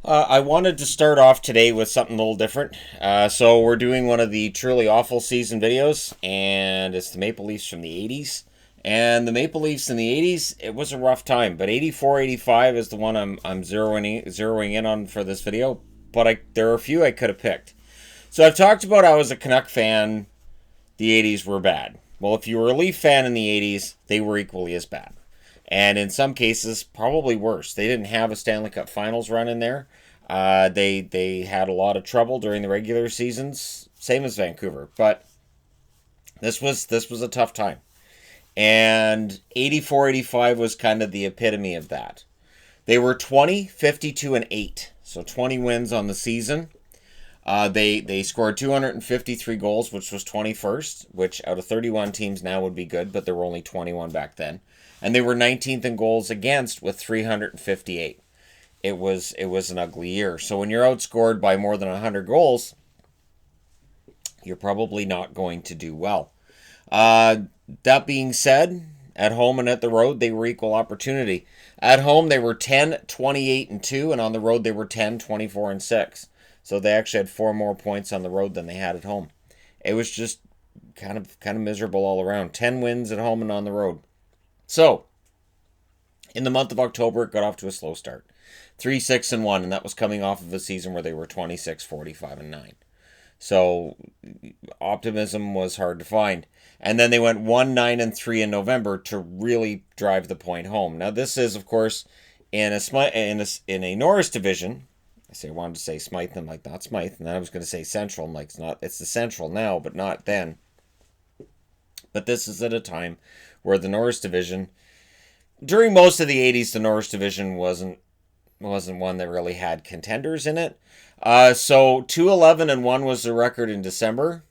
I wanted to start off today with something a little different. So we're doing one of the truly awful season videos, and it's the Maple Leafs from the 80s. And the Maple Leafs in the 80s, it was a rough time, but 84, 85 is the one I'm zeroing in on for this video. But there are a few I could have picked. So I've talked about how as a Canuck fan, the 80s were bad. Well, if you were a Leaf fan in the 80s, they were equally as bad. And in some cases, probably worse. They didn't have a Stanley Cup Finals run in there. They had a lot of trouble during the regular seasons, same as Vancouver. But this was a tough time, and 84-85 was kind of the epitome of that. They were 20, 52, and 8, so 20 wins on the season. They scored 253 goals, which was 21st, which out of 31 teams now would be good, but there were only 21 back then. And they were 19th in goals against with 358. It was an ugly year. So when you're outscored by more than 100 goals, you're probably not going to do well. That being said, at home and at the road, they were equal opportunity. At home, they were 10, 28, and 2, and on the road, they were 10, 24, and 6. So they actually had 4 more points on the road than they had at home. It was just kind of miserable all around. 10 wins at home and on the road. So, in the month of October, it got off to a slow start. 3-6-1, and that was coming off of a season where they were 26, 45, and 9. So, optimism was hard to find. And then they went 1-9-3 in November to really drive the point home. Now, this is, of course, in a Norris division. I wanted to say Smythe, I'm like, not Smythe. And then I was going to say Central. I'm like, it's the Central now, but not then. But this is at a time where the Norris division, during most of the 80s, the Norris division wasn't one that really had contenders in it. So 2-11-1 was the record in December.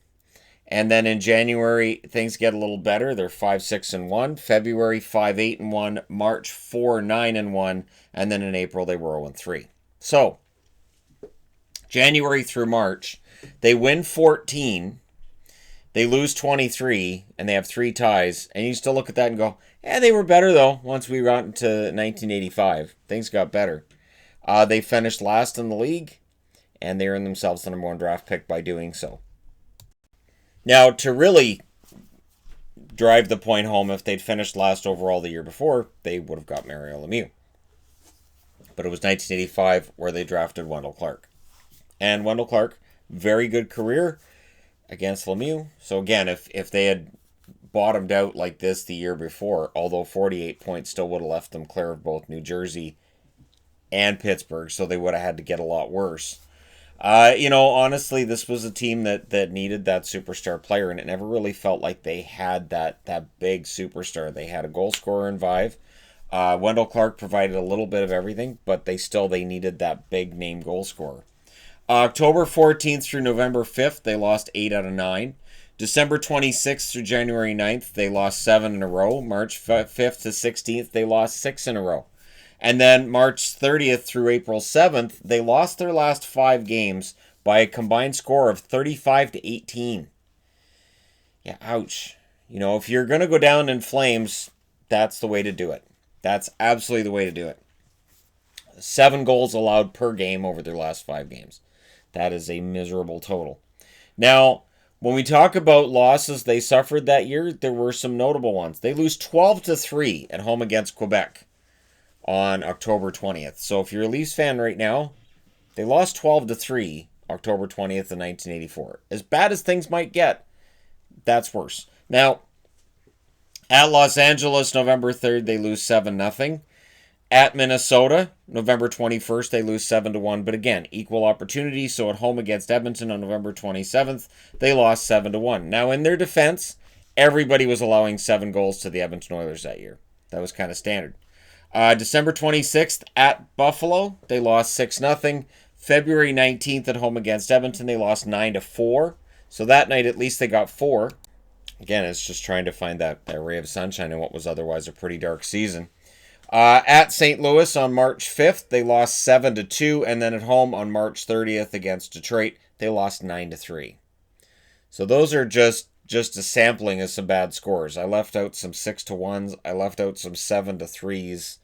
And then in January, things get a little better. They're 5-6-1. February, 5-8-1. March, 4-9-1. And then in April, they were 0-3. So, January through March, they win 14, they lose 23, and they have 3 ties. And you still look at that and go, they were better, though, once we got into 1985. Things got better. They finished last in the league, and they earned themselves the number 1 draft pick by doing so. Now, to really drive the point home, if they'd finished last overall the year before, they would have got Mario Lemieux. But it was 1985 where they drafted Wendell Clark. And Wendell Clark, very good career against Lemieux. So again, if they had bottomed out like this the year before, although 48 points still would have left them clear of both New Jersey and Pittsburgh, so they would have had to get a lot worse. Honestly, this was a team that needed that superstar player, and it never really felt like they had that big superstar. They had a goal scorer in Vive. Wendell Clark provided a little bit of everything, but they needed that big name goal scorer. October 14th through November 5th, they lost 8 out of 9. December 26th through January 9th, they lost 7 in a row. March 5th to 16th, they lost 6 in a row. And then March 30th through April 7th, they lost their last 5 games by a combined score of 35-18. Yeah, ouch. If you're going to go down in flames, that's the way to do it. That's absolutely the way to do it. 7 goals allowed per game over their last 5 games. That is a miserable total. Now, when we talk about losses they suffered that year, there were some notable ones. They lose 12-3 at home against Quebec on October 20th. So if you're a Leafs fan right now, they lost 12-3 October 20th of 1984. As bad as things might get, that's worse. Now, at Los Angeles, November 3rd, they lose 7-0. At Minnesota, November 21st, they lose 7-1. But again, equal opportunity. So at home against Edmonton on November 27th, they lost 7-1. Now, in their defense, everybody was allowing 7 goals to the Edmonton Oilers that year. That was kind of standard. December 26th, at Buffalo, they lost 6-0. February 19th, at home against Edmonton, they lost 9-4. So that night, at least they got 4. Again, it's just trying to find that ray of sunshine in what was otherwise a pretty dark season. At St. Louis on March 5th, they lost 7-2, and then at home on March 30th against Detroit, they lost 9-3. So those are just a sampling of some bad scores. I left out some 6-1s. I left out some 7-3s.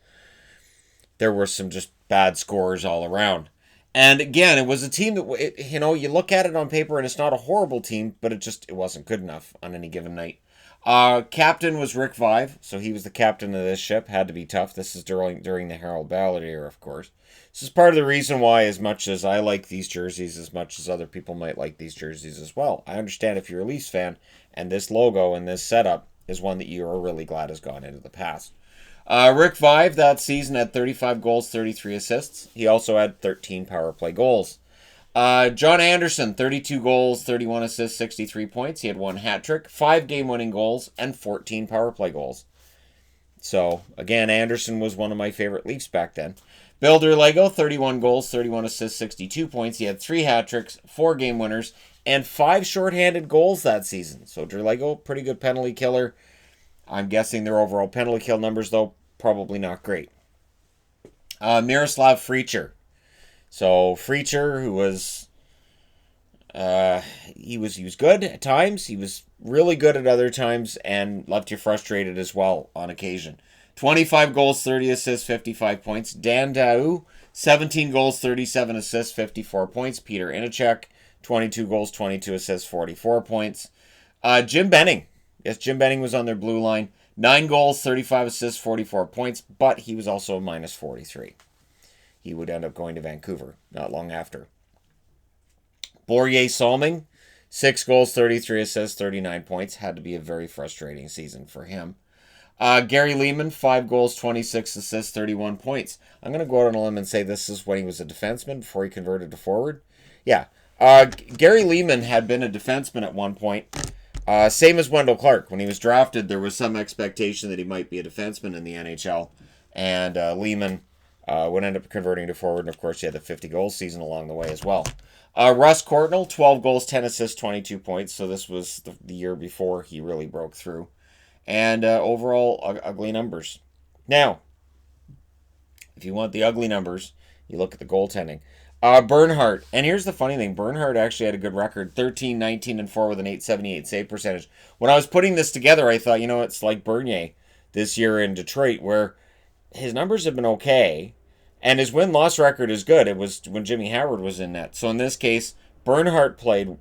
There were some just bad scores all around. And again, it was a team that, you look at it on paper and it's not a horrible team, but it wasn't good enough on any given night. Captain was Rick Vive, so he was the captain of this ship. Had to be tough. This is during the Harold Ballard era, of course. This is part of the reason why, as much as I like these jerseys, as much as other people might like these jerseys as well, I understand if you're a Leafs fan and this logo and this setup is one that you are really glad has gone into the past. Rick Vive that season had 35 goals, 33 assists. He also had 13 power play goals. John Anderson, 32 goals, 31 assists, 63 points. He had one hat trick, 5 game-winning goals, and 14 power play goals. So, again, Anderson was one of my favorite Leafs back then. Bill Derlego, 31 goals, 31 assists, 62 points. He had 3 hat tricks, 4 game winners, and 5 shorthanded goals that season. So, Derlego, pretty good penalty killer. I'm guessing their overall penalty kill numbers, though, probably not great. Miroslav Freecher. So Freecher, who was he was good at times, he was really good at other times, and left you frustrated as well on occasion. 25 goals, 30 assists, 55 points. Dan Daou, 17 goals, 37 assists, 54 points. Peter Inachek, 22 goals, 22 assists, 44 points. Jim Benning. Yes, Jim Benning was on their blue line. 9 goals, 35 assists, 44 points, but he was also a minus 43. He would end up going to Vancouver not long after. Borje Salming, 6 goals, 33 assists, 39 points. Had to be a very frustrating season for him. Gary Leeman, 5 goals, 26 assists, 31 points. I'm going to go out on a limb and say this is when he was a defenseman before he converted to forward. Yeah. Gary Leeman had been a defenseman at one point. Same as Wendell Clark. When he was drafted, there was some expectation that he might be a defenseman in the NHL. And Leeman would end up converting to forward. And, of course, he had the 50-goal season along the way as well. Russ Courtnall, 12 goals, 10 assists, 22 points. So this was the year before he really broke through. And overall, ugly numbers. Now, if you want the ugly numbers, you look at the goaltending. Bernhardt. And here's the funny thing. Bernhardt actually had a good record. 13, 19, and 4 with an 878 save percentage. When I was putting this together, I thought, it's like Bernier this year in Detroit, where his numbers have been okay, and his win-loss record is good. It was when Jimmy Howard was in net. So in this case, Bernhardt played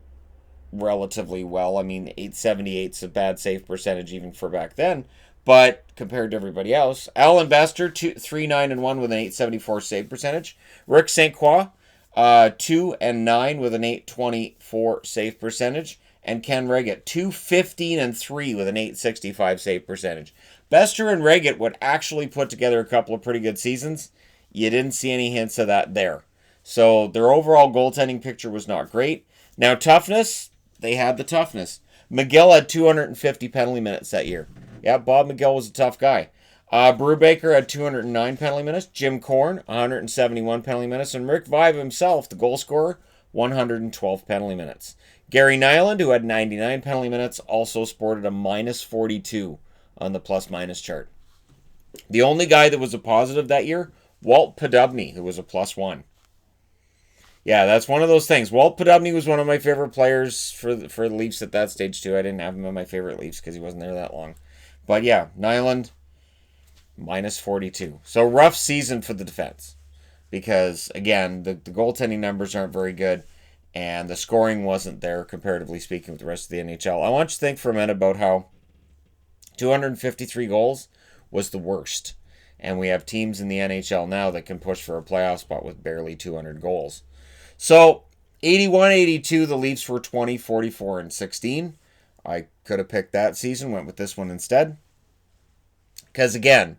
relatively well. I mean, 878 is a bad save percentage even for back then, but compared to everybody else. Alan Bester, 3-9-1 with an 874 save percentage. Rick St. Croix, 2-9 with an 824 save percentage. And Ken Reggett, 2-15-3 with an 865 save percentage. Bester and Reggett would actually put together a couple of pretty good seasons. You didn't see any hints of that there. So their overall goaltending picture was not great. Now, toughness, they had the toughness. McGill had 250 penalty minutes that year. Yeah, Bob McGill was a tough guy. Brubaker had 209 penalty minutes. Jim Korn, 171 penalty minutes. And Rick Vive himself, the goal scorer, 112 penalty minutes. Gary Nyland, who had 99 penalty minutes, also sported a minus 42 on the plus-minus chart. The only guy that was a positive that year, Walt Podubny, who was a +1. Yeah, that's one of those things. Walt Podubny was one of my favorite players for the Leafs at that stage, too. I didn't have him in my favorite Leafs because he wasn't there that long. But yeah, Nyland, minus 42. So rough season for the defense. Because, again, the goaltending numbers aren't very good. And the scoring wasn't there, comparatively speaking, with the rest of the NHL. I want you to think for a minute about how 253 goals was the worst. And we have teams in the NHL now that can push for a playoff spot with barely 200 goals. So, 81-82, the Leafs were 20, 44, and 16. I could have picked that season, went with this one instead. Because, again,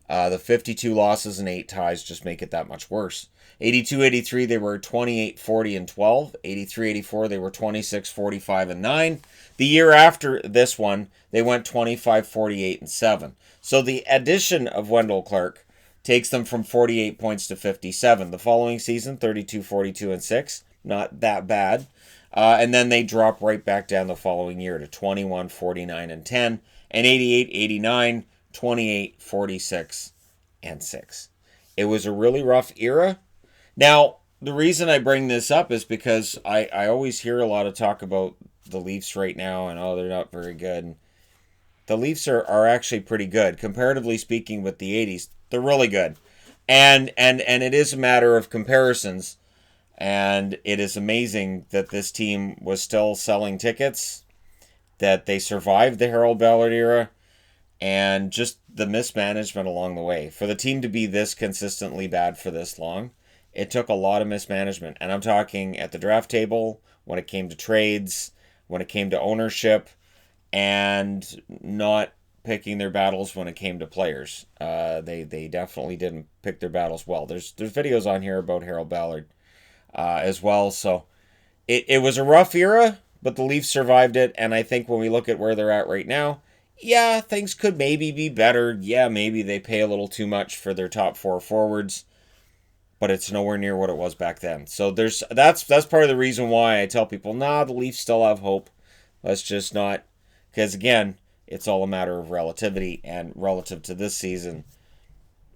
the 52 losses and 8 ties just make it that much worse. 82-83, they were 28, 40, and 12. 83-84, they were 26, 45, and 9. The year after this one, they went 25, 48, and 7. So the addition of Wendell Clark takes them from 48 points to 57. The following season, 32, 42, and 6. Not that bad. And then they drop right back down the following year to 21, 49, and 10. And 88, 89, 28, 46, and 6. It was a really rough era. Now, the reason I bring this up is because I always hear a lot of talk about the Leafs right now and, they're not very good. And the Leafs are actually pretty good. Comparatively speaking with the 80s, they're really good. And it is a matter of comparisons. And it is amazing that this team was still selling tickets, that they survived the Harold Ballard era, and just the mismanagement along the way. For the team to be this consistently bad for this long, it took a lot of mismanagement. And I'm talking at the draft table, when it came to trades, when it came to ownership, and not picking their battles when it came to players. They definitely didn't pick their battles well. There's videos on here about Harold Ballard as well. So it was a rough era, but the Leafs survived it. And I think when we look at where they're at right now, yeah, things could maybe be better. Yeah, maybe they pay a little too much for their top four forwards, but it's nowhere near what it was back then. So that's part of the reason why I tell people, nah, the Leafs still have hope. Let's just not, because again, it's all a matter of relativity, and relative to this season,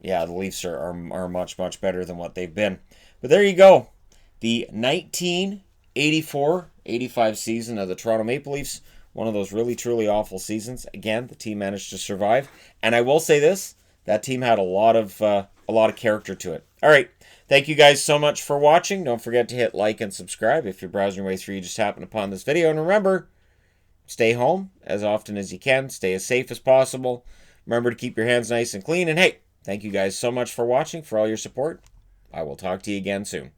yeah, the Leafs are much, much better than what they've been. But there you go. The 1984-85 season of the Toronto Maple Leafs, one of those really, truly awful seasons. Again, the team managed to survive. And I will say this, that team had a lot of character to it. All right. Thank you guys so much for watching. Don't forget to hit like and subscribe if you're browsing your way through, you just happen upon this video. And remember, stay home as often as you can. Stay as safe as possible. Remember to keep your hands nice and clean. And hey, thank you guys so much for watching, for all your support. I will talk to you again soon.